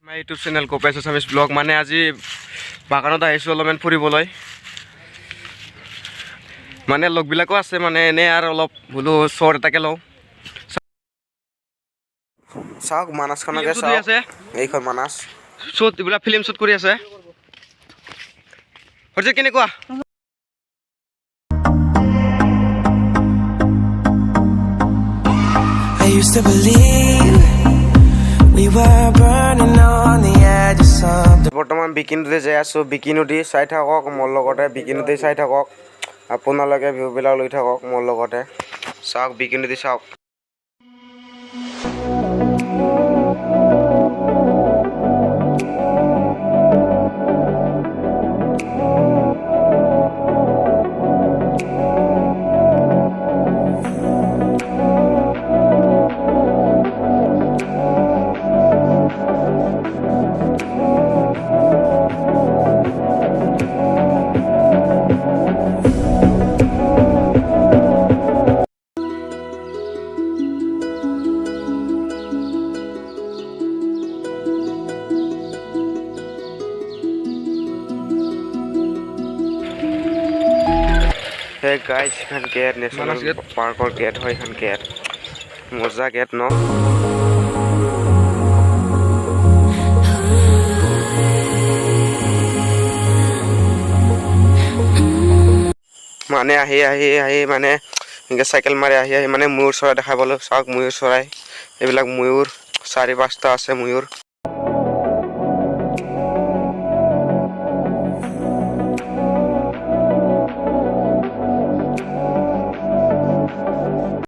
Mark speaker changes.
Speaker 1: My YouTube channel Kopesh Assamese Blog মানে আজি বাগানত আহিছো অলপমান ফুৰিবলৈ মানে লগবিলাকো আছে মানে এনে আৰু অলপ বোলো শৰ্ট এটাকে লওঁ
Speaker 2: চাওক মানসখনকে চাওক এইখন মানস
Speaker 1: শ্বুট এইবিলাক ফিল্ম শ্বুট কৰি আছে হৰজে কেনেকুৱা
Speaker 3: I used to believe we were burning on the edge of something.
Speaker 2: বৰ্তমান বিকিনুতে যাই আছো বিকিনুটি চাই থাকক মোৰ লগতে বিকিনুটি চাই থাকক আপোনালোকে ভিউবিলাক লৈ থাকক মোৰ লগতে চাওক বিকিনুটি চাওক Hey guys, এখান গেট ন্যাশনাল পার্কৰ গেট হয় এখান গেট মজা গেট ন মানে আহি মানে এনেকৈ চাইকেল মাৰি আহি মানে ময়ূৰ চৰাই দেখা পালোঁ চাওক ময়ূৰ চৰাই এইবিলাক ময়ূৰ 4-5টা আছে ময়ূৰ